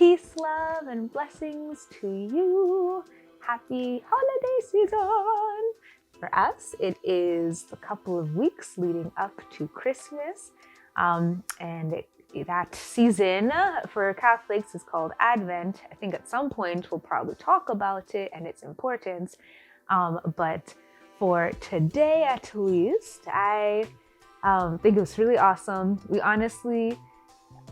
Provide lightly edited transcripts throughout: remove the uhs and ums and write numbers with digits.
Peace, love, and blessings to you. Happy holiday season. For us, it is a couple of weeks leading up to Christmas. That season for Catholics is called Advent. I think at some point we'll probably talk about it and its importance. But for today, at least, I think it was really awesome.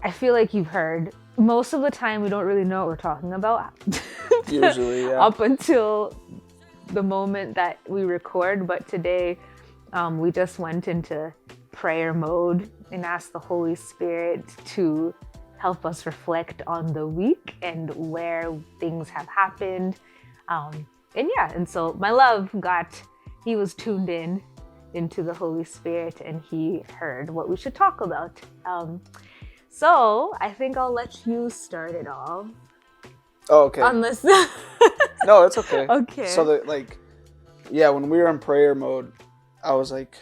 I feel like you've heard, most of the time we don't really know what we're talking about. Usually, yeah. Up until the moment that we record. But today, we just went into prayer mode and asked the Holy Spirit to help us reflect on the week and where things have happened. And so my love he was tuned into the Holy Spirit, and he heard what we should talk about. So I think I'll let you start it off. Oh, okay. Unless No, it's okay. Okay. So when we were in prayer mode, I was like,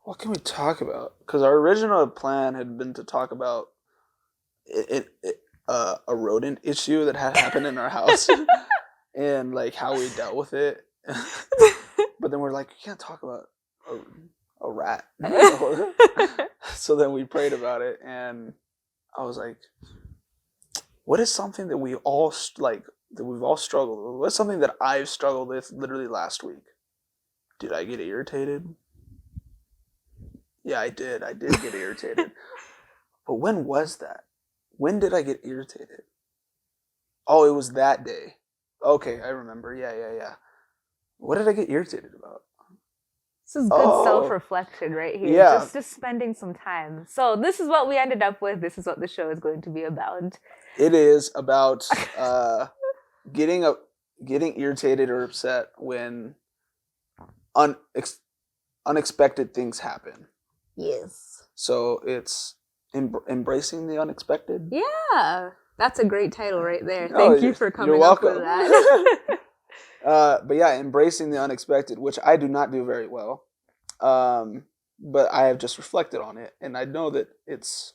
what can we talk about? Because our original plan had been to talk about a rodent issue that had happened in our house and like how we dealt with it. But then we're like, you can't talk about a rat. So then we prayed about it, and I was like, what is something that we've all struggled with? What's something that I've struggled with literally last week? Did I get irritated? Yeah, I did. I did get irritated. But when was that? When did I get irritated? Oh, it was that day. Okay, I remember. Yeah. What did I get irritated about? This is good self-reflection right here. Yeah. Just spending some time. So this is what we ended up with. This is what the show is going to be about. It is about getting irritated or upset when unexpected things happen. Yes. So it's embracing the unexpected. Yeah. That's a great title right there. Thank you for coming up with that. But yeah, embracing the unexpected, which I do not do very well. But I have just reflected on it, and I know that it's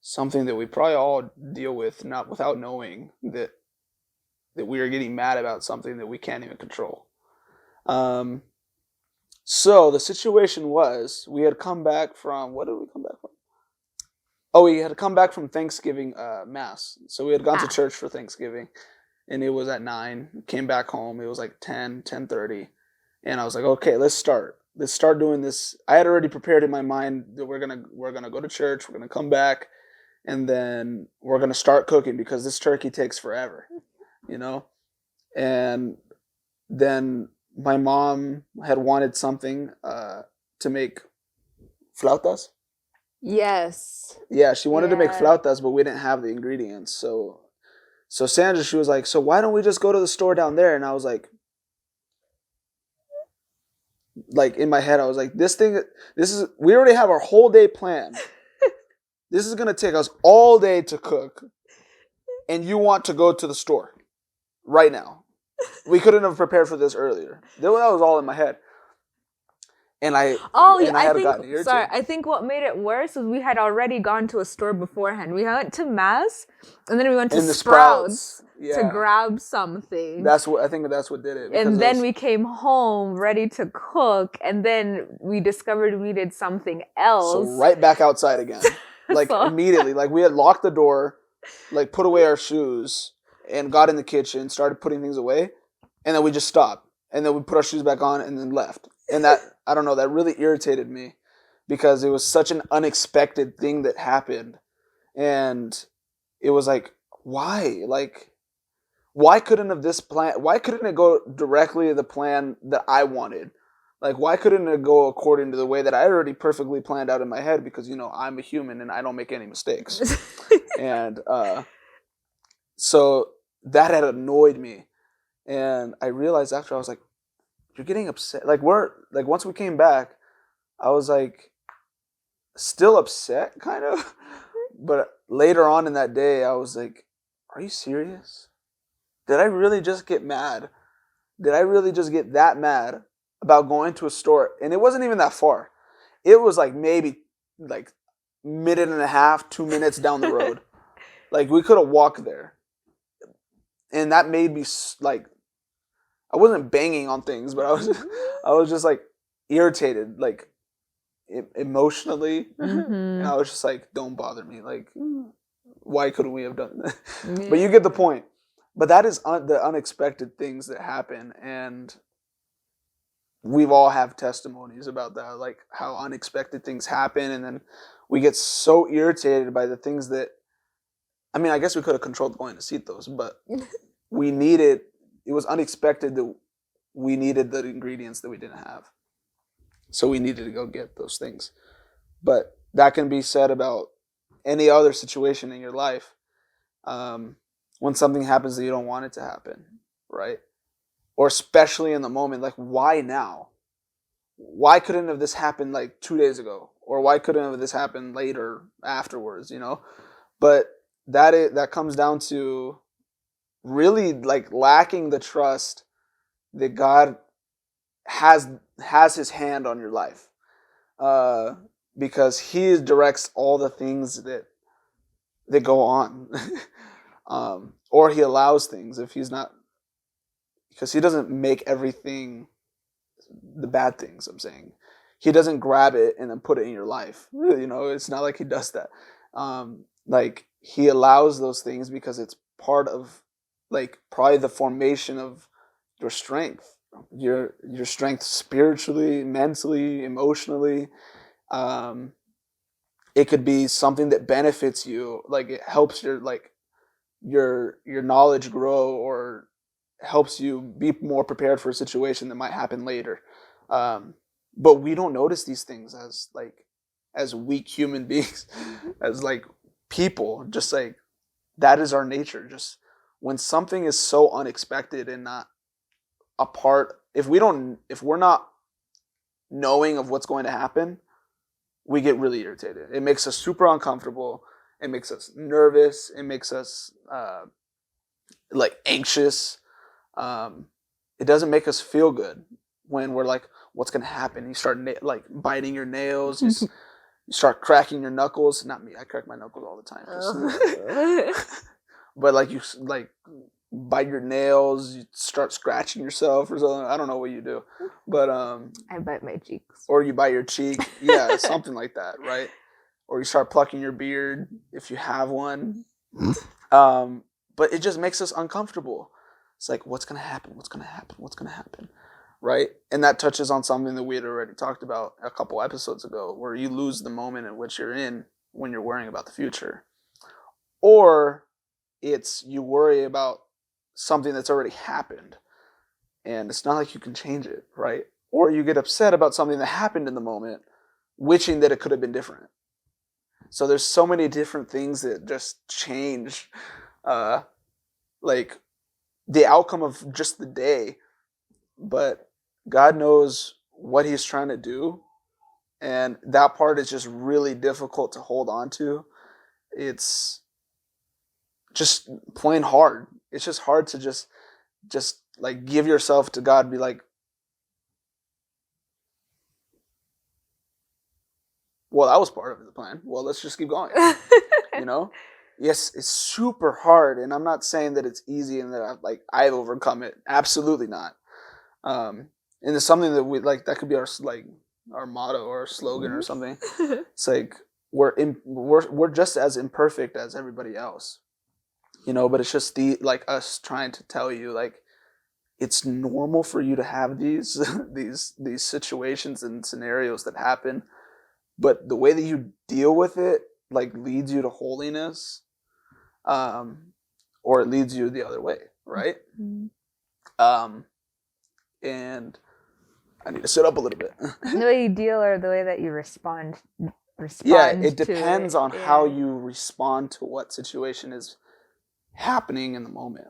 something that we probably all deal with, not without knowing that we are getting mad about something that we can't even control. So the situation was, we had come back from, what did we come back from? Oh, we had come back from Thanksgiving Mass. So we had gone to church for Thanksgiving, and it was at 9. Came back home. It was like 10:30. And I was like, okay, let's start doing this. I had already prepared in my mind that we're gonna go to church. We're gonna come back, and then we're gonna start cooking because this turkey takes forever, And then my mom had wanted something to make flautas. Yes. Yeah, she wanted to make flautas, but we didn't have the ingredients. So Sandra, she was like, so why don't we just go to the store down there? And I was like in my head, I was like, we already have our whole day planned. This is going to take us all day to cook. And you want to go to the store right now. We couldn't have prepared for this earlier. That was all in my head. And I think what made it worse was we had already gone to a store beforehand. We went to Mass, and then we went to Sprouts to grab something. I think that's what did it. And then we came home ready to cook, and then we discovered we needed something else. So right back outside again. Immediately. We had locked the door, put away our shoes, and got in the kitchen, started putting things away, and then we just stopped. And then we put our shoes back on and then left. And that, I don't know, that really irritated me because it was such an unexpected thing that happened. And it was like, why? Why couldn't it go directly to the plan that I wanted? Why couldn't it go according to the way that I already perfectly planned out in my head? Because, I'm a human and I don't make any mistakes. And so that had annoyed me. And I realized after, I was like, you're getting upset. Once we came back, I was still upset, kind of. But later on in that day, I was like, are you serious? Did I really just get mad? Did I really just get that mad about going to a store? And it wasn't even that far. It was maybe minute and a half, 2 minutes down the road. Like, we could have walked there. And that made me, like, I wasn't banging on things, but I was just, like, irritated, like, emotionally. And I was just like, don't bother me. Like, why couldn't we have done that? Yeah. But you get the point. But that is the unexpected things that happen. And we've all have testimonies about that, like how unexpected things happen. And then we get so irritated by the things that, I mean, I guess we could have controlled going to see those, but it was unexpected that we needed the ingredients that we didn't have. So we needed to go get those things. But that can be said about any other situation in your life. When something happens that you don't want it to happen, right? Or especially in the moment, like, why now? Why couldn't have this happened like 2 days ago? Or why couldn't have this happened later, afterwards, you know? But that comes down to really, like, lacking the trust that God has his hand on your life. Because he directs all the things that go on. Or he allows things if he's not, because he doesn't make everything the bad things. I'm saying he doesn't grab it and then put it in your life. You know, it's not like he does that. Like, he allows those things because it's part of, like, probably the formation of your strength, your strength spiritually, mentally, emotionally. It could be something that benefits you, like it helps your knowledge grow, or helps you be more prepared for a situation that might happen later. But we don't notice these things as weak human beings, as, like, people. Just like, that is our nature. Just when something is so unexpected and not a part, if we're not knowing of what's going to happen, we get really irritated. It makes us super uncomfortable. It makes us nervous. It makes us like, anxious. It doesn't make us feel good when we're like, what's going to happen? You start like biting your nails. You start cracking your knuckles. Not me. I crack my knuckles all the time. But, like, you, like, bite your nails. You start scratching yourself or something. I don't know what you do, but I bite my cheeks. Or you bite your cheek. Yeah, something like that, right? Or you start plucking your beard if you have one. But it just makes us uncomfortable. It's like, what's going to happen? What's going to happen? What's going to happen? Right? And that touches on something that we had already talked about a couple episodes ago, where you lose the moment in which you're in when you're worrying about the future. Or it's you worry about something that's already happened, and it's not like you can change it, right? Or you get upset about something that happened in the moment, wishing that it could have been different. So there's so many different things that just change, like, the outcome of just the day. But God knows what he's trying to do. And that part is just really difficult to hold on to. It's just plain hard. It's just hard to just like, give yourself to God, be like, well, that was part of the plan. Well, let's just keep going. You know? Yes, it's super hard, and I'm not saying that it's easy and that I've overcome it. Absolutely not. And it's something that we like. That could be our motto or our slogan or something. It's like, we're just as imperfect as everybody else, you know. But it's just us trying to tell you, like, it's normal for you to have these these situations and scenarios that happen, but the way that you deal with it, like, leads you to holiness, or it leads you the other way, right? And I need to sit up a little bit. The way you deal, or the way that you respond. Yeah, it depends on how you respond to what situation is happening in the moment.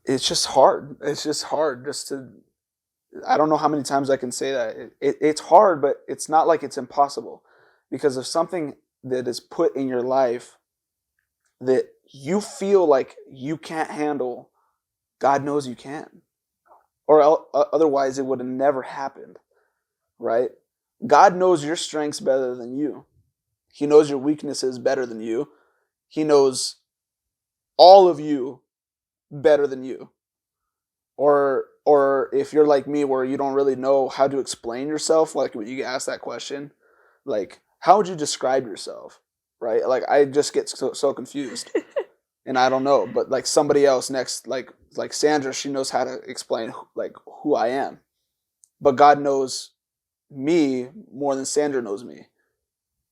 It's just hard. It's just hard just to. I don't know how many times I can say that. It's hard, but it's not like it's impossible. Because of something that is put in your life that you feel like you can't handle, God knows you can. Or otherwise it would have never happened, right? God knows your strengths better than you. He knows your weaknesses better than you. He knows all of you better than you. Or if you're like me where you don't really know how to explain yourself, like when you get asked that question, like how would you describe yourself? Right? Like I just get so confused. And I don't know, but like somebody else next, like Sandra, she knows how to explain like who I am. But God knows me more than Sandra knows me,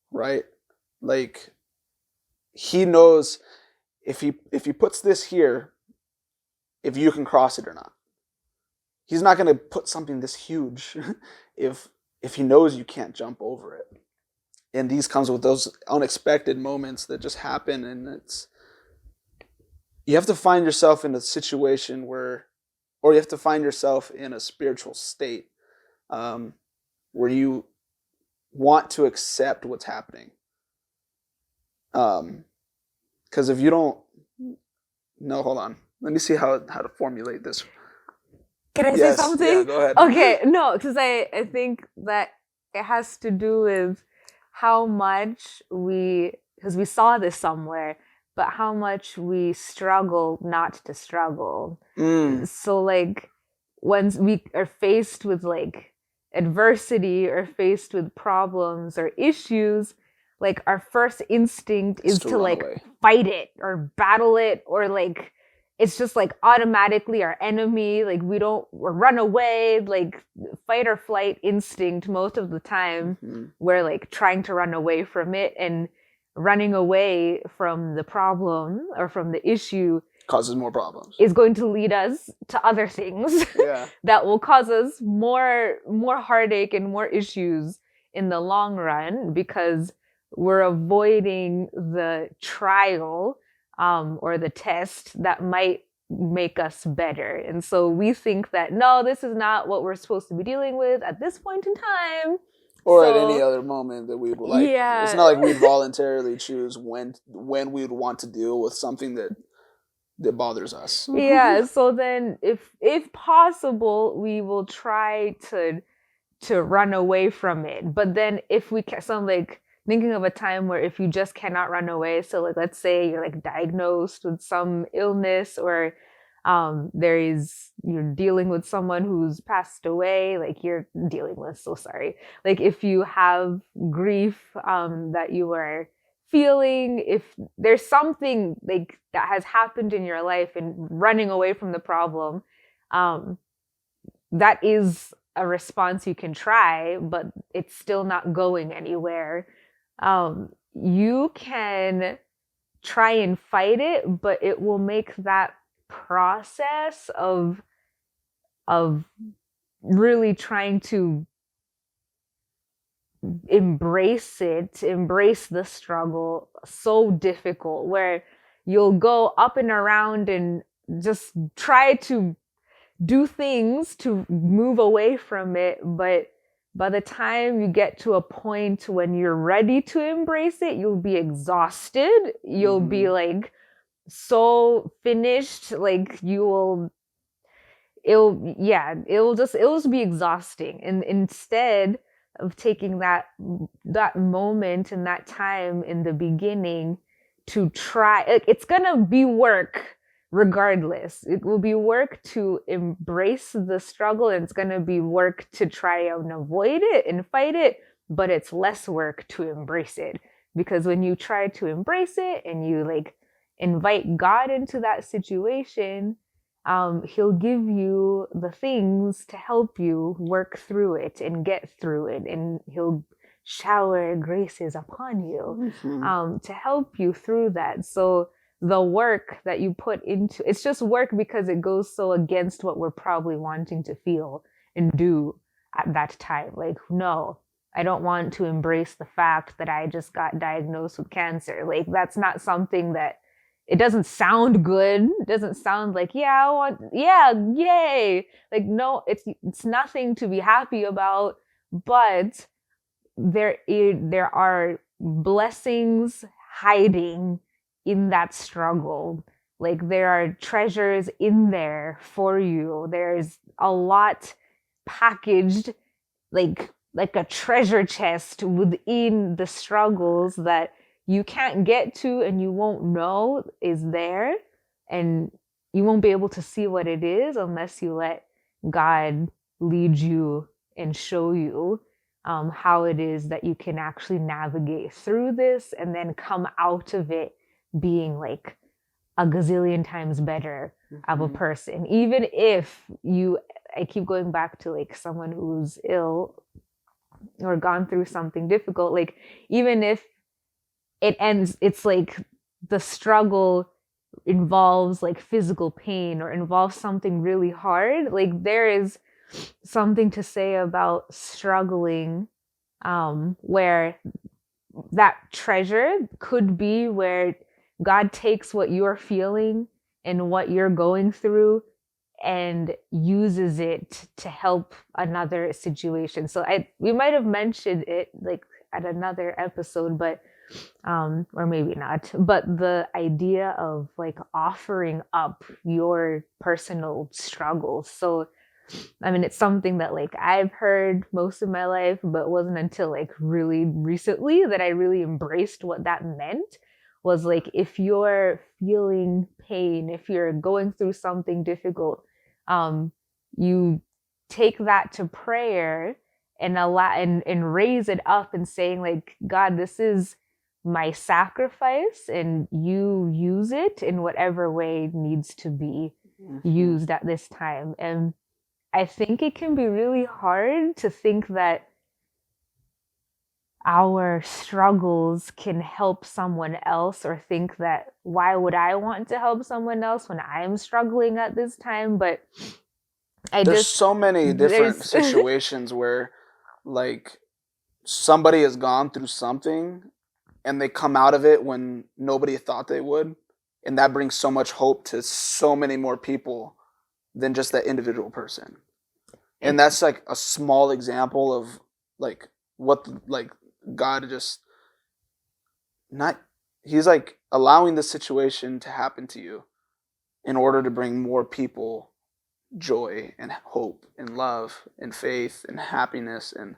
right? Like he knows if he puts this here, if you can cross it or not. He's not going to put something this huge if he knows you can't jump over it. And these comes with those unexpected moments that just happen, and it's you have to find yourself in a situation where, or you have to find yourself in a spiritual state where you want to accept what's happening. Because if you don't, no, hold on. Let me see how to formulate this. Can I say something? Yeah, go ahead. Okay, no, because I think that it has to do with how much because we saw this somewhere, but how much we struggle not to struggle. So like when we are faced with like adversity or faced with problems or issues, like our first instinct is to like fight it or battle it, or like it's just like automatically our enemy. Like or run away, like fight or flight instinct most of the time. Mm-hmm. We're like trying to run away from it, and running away from the problem or from the issue causes more problems, is going to lead us to other things that will cause us more heartache and more issues in the long run, because we're avoiding the trial or the test that might make us better. And so we think that, no, this is not what we're supposed to be dealing with at this point in time. Or at any other moment that we would like. Yeah. It's not like we'd voluntarily choose when we would want to deal with something that bothers us. Yeah. So then if possible, we will try to run away from it. But then if we can, so I'm like thinking of a time where if you just cannot run away, so like let's say you're like diagnosed with some illness, or you're dealing with someone who's passed away, like you're dealing with, so sorry. Like if you have grief that you are feeling, if there's something like that has happened in your life and running away from the problem, that is a response you can try, but it's still not going anywhere. You can try and fight it, but it will make that process of really trying to embrace the struggle, so difficult, where you'll go up and around and just try to do things to move away from it, but by the time you get to a point when you're ready to embrace it, you'll be exhausted. You'll be like so finished, like it'll just be exhausting. And instead of taking that moment and that time in the beginning to try, it's gonna be work regardless. It will be work to embrace the struggle, and it's gonna be work to try and avoid it and fight it, but it's less work to embrace it. Because when you try to embrace it and you like invite God into that situation, he'll give you the things to help you work through it and get through it, and he'll shower graces upon you to help you through that. So the work that you put into it's just work because it goes so against what we're probably wanting to feel and do at that time. Like, no, I don't want to embrace the fact that I just got diagnosed with cancer. Like, that's not something that, it doesn't sound good. It doesn't sound like, yay. Like, no, it's nothing to be happy about, but there are blessings hiding in that struggle. Like, there are treasures in there for you. There's a lot packaged, like like a treasure chest within the struggles that you can't get to and you won't know is there, and you won't be able to see what it is unless you let God lead you and show you how it is that you can actually navigate through this and then come out of it being like a gazillion times better of a person. Even if I keep going back to like someone who's ill or gone through something difficult, like even if it ends, it's like the struggle involves like physical pain or involves something really hard, like there is something to say about struggling, where that treasure could be where God takes what you're feeling and what you're going through and uses it to help another situation. So we might have mentioned it like at another episode, but or maybe not, but the idea of like offering up your personal struggles. So I mean, it's something that like I've heard most of my life, but it wasn't until like really recently that I really embraced what that meant. Was like, if you're feeling pain, if you're going through something difficult, you take that to prayer and and raise it up and saying like, God, this is my sacrifice, and you use it in whatever way needs to be used at this time. And I think it can be really hard to think that our struggles can help someone else, or think that why would I want to help someone else when I'm struggling at this time? But there's so many different situations where like somebody has gone through something and they come out of it when nobody thought they would, and that brings so much hope to so many more people than just that individual person. And that's like a small example of like what like God just not he's like allowing the situation to happen to you in order to bring more people joy and hope and love and faith and happiness and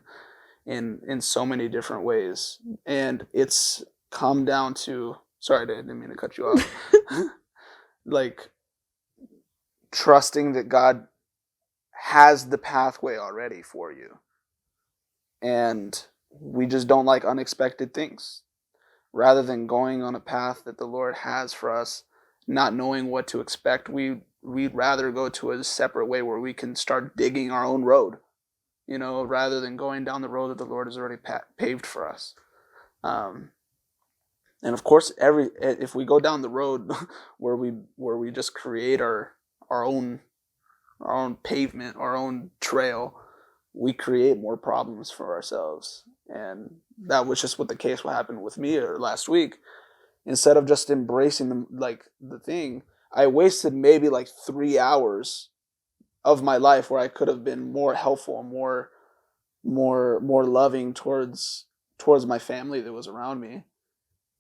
in so many different ways. And it's come down to, sorry, I didn't mean to cut you off. Like trusting that God has the pathway already for you. And we just don't like unexpected things. Rather than going on a path that the Lord has for us, not knowing what to expect, we'd rather go to a separate way where we can start digging our own road, you know, rather than going down the road that the Lord has already paved for us. And of course, if we go down the road where we just create our own pavement, our own trail, we create more problems for ourselves. And that was just what the case what happened with me last week. Instead of just embracing the thing, I wasted maybe like 3 hours of my life where I could have been more helpful, more loving towards my family that was around me.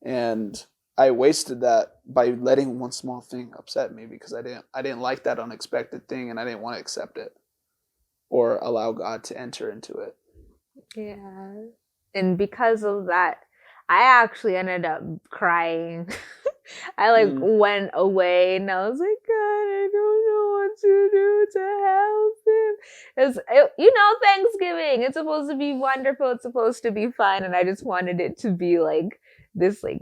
And I wasted that by letting one small thing upset me because I didn't like that unexpected thing, and I didn't want to accept it or allow God to enter into it. Yeah. And because of that, I actually ended up crying. I went away and I was like, God, I don't know what to do to help him. Thanksgiving, it's supposed to be wonderful. It's supposed to be fun. And I just wanted it to be like this like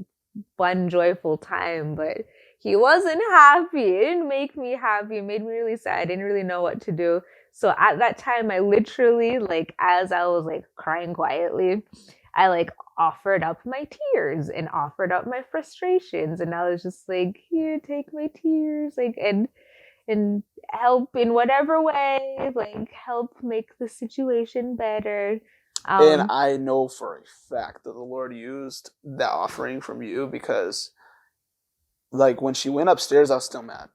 fun, joyful time. But he wasn't happy. It didn't make me happy. It made me really sad. I didn't really know what to do. So at that time, I literally, like, as I was like crying quietly, I like offered up my tears and offered up my frustrations. And I was just like, here, take my tears, like, and help in whatever way, like help make the situation better. And I know for a fact that the Lord used that offering from you, because like when she went upstairs, I was still mad.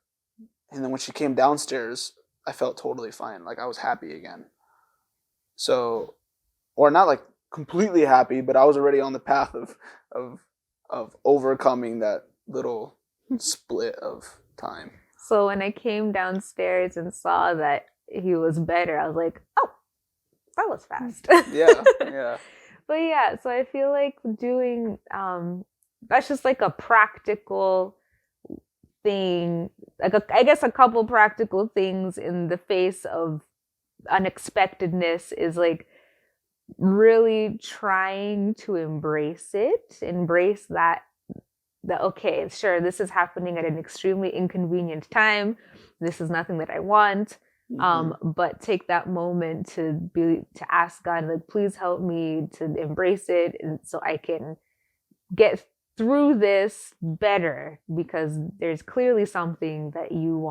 And then when she came downstairs, I felt totally fine. Like I was happy again. So, or not like completely happy, but I was already on the path of overcoming that little split of time. So when I came downstairs and saw that he was better, I was like, oh, That was fast. Yeah. But yeah, so I feel like doing that's just like a practical thing, like I guess a couple practical things in the face of unexpectedness is like really trying to embrace that okay, sure, this is happening at an extremely inconvenient time. This is nothing that I want. But take that moment to ask God, like, please help me to embrace it, and so I can get through this better, because there's clearly something that you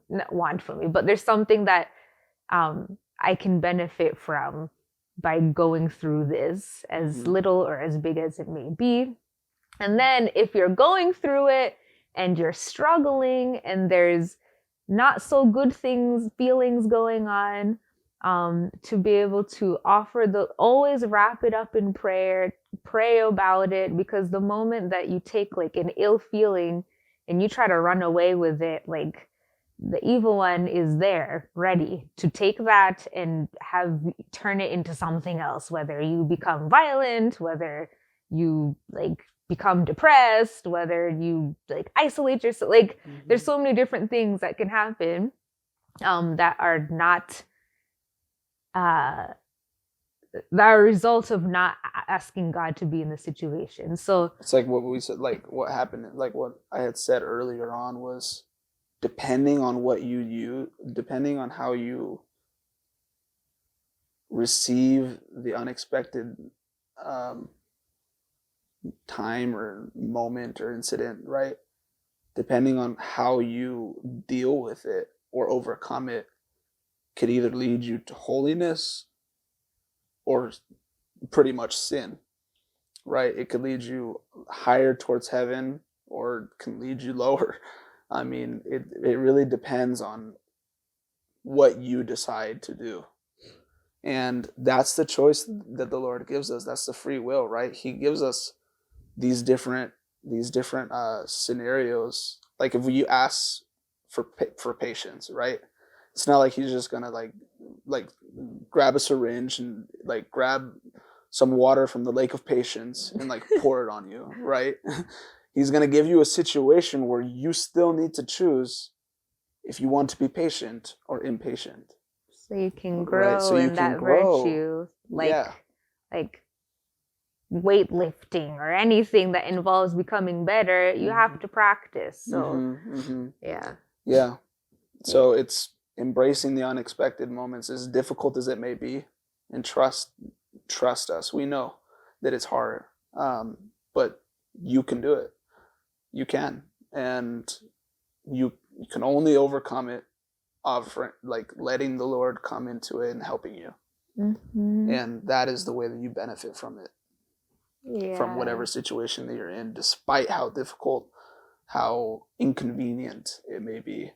not want from me, but there's something that I can benefit from by going through this, as little or as big as it may be. And then if you're going through it and you're struggling and there's not so good feelings going on, to be able to always wrap it up in prayer, pray about it, because the moment that you take like an ill feeling and you try to run away with it, like the evil one is there ready to take that and turn it into something else, whether you become violent, whether you like become depressed, whether you like isolate yourself. Like there's so many different things that can happen that are not that are a result of not asking God to be in the situation. So it's like what we said, like what happened, like what I had said earlier on was, depending on depending on how you receive the unexpected time or moment or incident, right? Depending on how you deal with it or overcome it, could either lead you to holiness or pretty much sin, right? It could lead you higher towards heaven or can lead you lower. I mean, it really depends on what you decide to do. And that's the choice that the Lord gives us. That's the free will, right? He gives us these different scenarios. Like if you ask for patience, right? It's not like he's just gonna like grab a syringe and like grab some water from the lake of patience and like pour it on you, right? He's gonna give you a situation where you still need to choose if you want to be patient or impatient. So you can grow, right? So in that virtue, like weightlifting or anything that involves becoming better, you have to practice. So yeah. So it's embracing the unexpected moments, as difficult as it may be, and trust us. We know that it's hard, but you can do it. You can, and you can only overcome it like letting the Lord come into it and helping you. And that is the way that you benefit from it. From whatever situation that you're in, despite how difficult, how inconvenient it may be.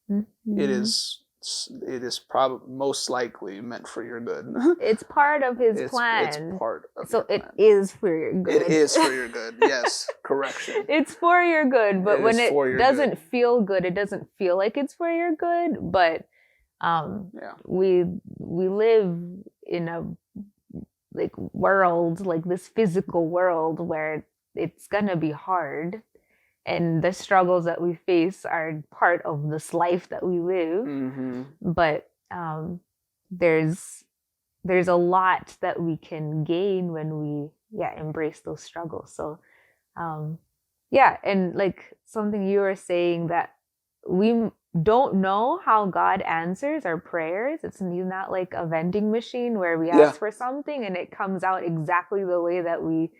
It is probably most likely meant for your good. It's part of his plan. It's part of so your it plan. Is for your good. It is for your good. Yes, correction. It's for your good, but when it doesn't feel good, it doesn't feel like it's for your good. But we live in a like world, like this physical world, where it's gonna be hard, and the struggles that we face are part of this life that we live. But there's a lot that we can gain when we embrace those struggles. So and like something you were saying, that we don't know how God answers our prayers. It's not like a vending machine where we ask for something and it comes out exactly the way that we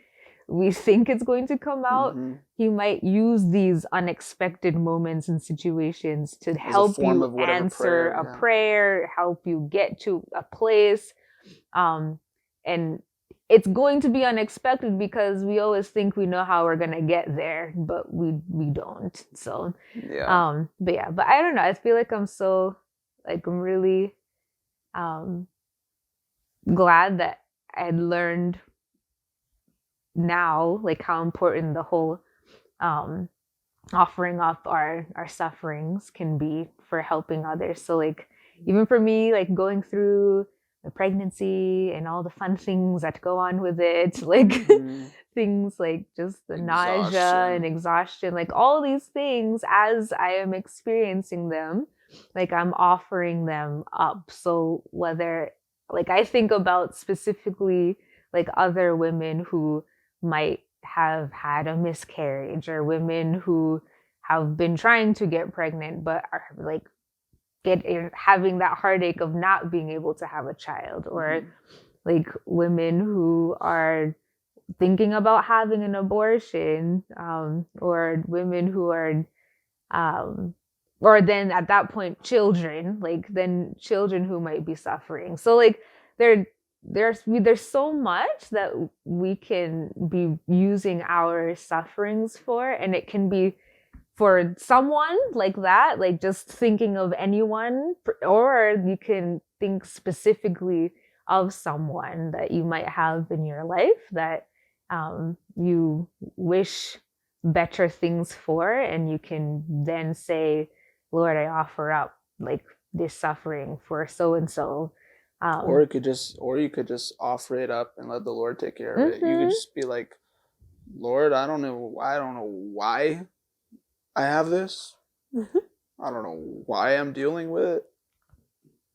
think it's going to come out. He might use these unexpected moments and situations to help you answer a prayer, help you get to a place. And it's going to be unexpected because we always think we know how we're going to get there, but we don't. So, but I don't know. I feel like I'm really glad that I learned now, like how important the whole offering up our sufferings can be for helping others. So like even for me, like going through the pregnancy and all the fun things that go on with it, like things like just the nausea and exhaustion, like all these things, as I am experiencing them, like I'm offering them up. So whether, like, I think about specifically like other women who might have had a miscarriage, or women who have been trying to get pregnant but are like having that heartache of not being able to have a child, or like women who are thinking about having an abortion, or women who are or then at that point children, like then children who might be suffering. So like there's so much that we can be using our sufferings for, and it can be for someone like that, like just thinking of anyone, or you can think specifically of someone that you might have in your life that you wish better things for, and you can then say, Lord, I offer up like this suffering for so and so. Or you could just offer it up and let the Lord take care of it. You could just be like, Lord, I don't know why I have this. I don't know why I'm dealing with it.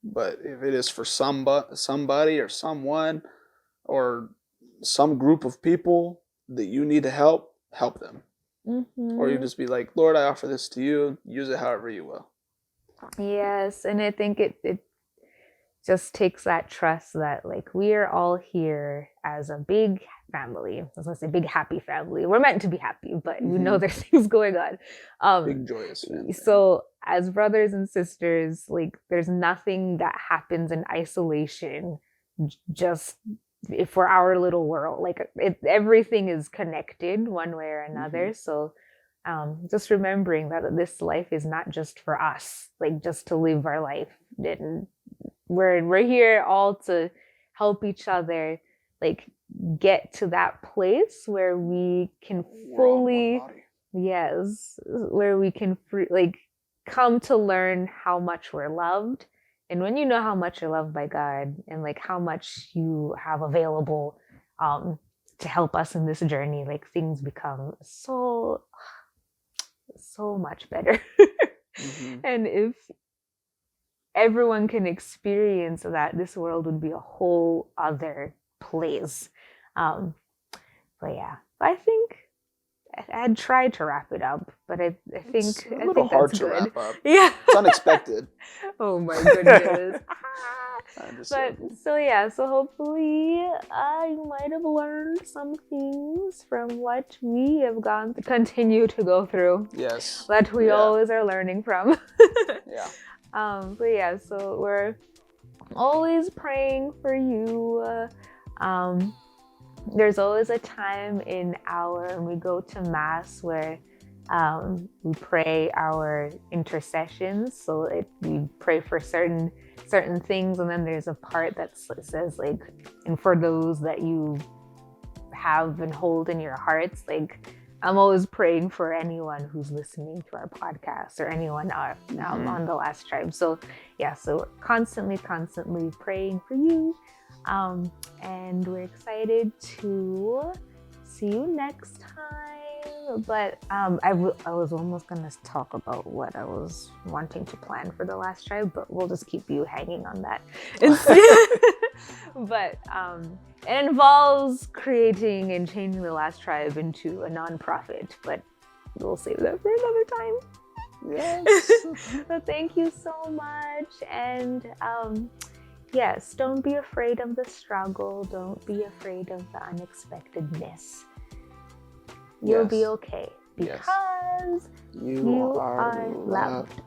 But if it is for somebody or someone or some group of people that you need to help them. Or you just be like, Lord, I offer this to you. Use it however you will. Yes, and I think it just takes that trust that like we are all here as a big family. I was gonna say big happy family. We're meant to be happy, but we know there's things going on. Big joyous family. So as brothers and sisters, like there's nothing that happens in isolation just for our little world. Like everything is connected one way or another. So just remembering that this life is not just for us, like just to live our life. And we're here all to help each other, like get to that place where we can fully, where we can like come to learn how much we're loved. And when you know how much you're loved by God, and like how much you have available to help us in this journey, like things become so much better. And if everyone can experience that, this world would be a whole other place. But yeah, I think I'd try to wrap it up, but I think it's a little hard to wrap up. Yeah, it's unexpected. Oh my goodness. But so hopefully you might have learned some things from what we have continue to go through. Yes. That we always are learning from. Yeah. But yeah, so we're always praying for you. There's always a time when we go to Mass where we pray our intercessions. So we pray for certain things, and then there's a part that says like, and for those that you have and hold in your hearts, like I'm always praying for anyone who's listening to our podcast, or anyone on the Last Tribe. So yeah, so we're constantly praying for you, and we're excited to see you next time. But I was almost gonna talk about what I was wanting to plan for the Last Tribe, but we'll just keep you hanging on that. But it involves creating and changing the Last Tribe into a nonprofit, but we'll save that for another time. Yes. So thank you so much, and yes, don't be afraid of the struggle. Don't be afraid of the unexpectedness. You'll be okay because you are loved.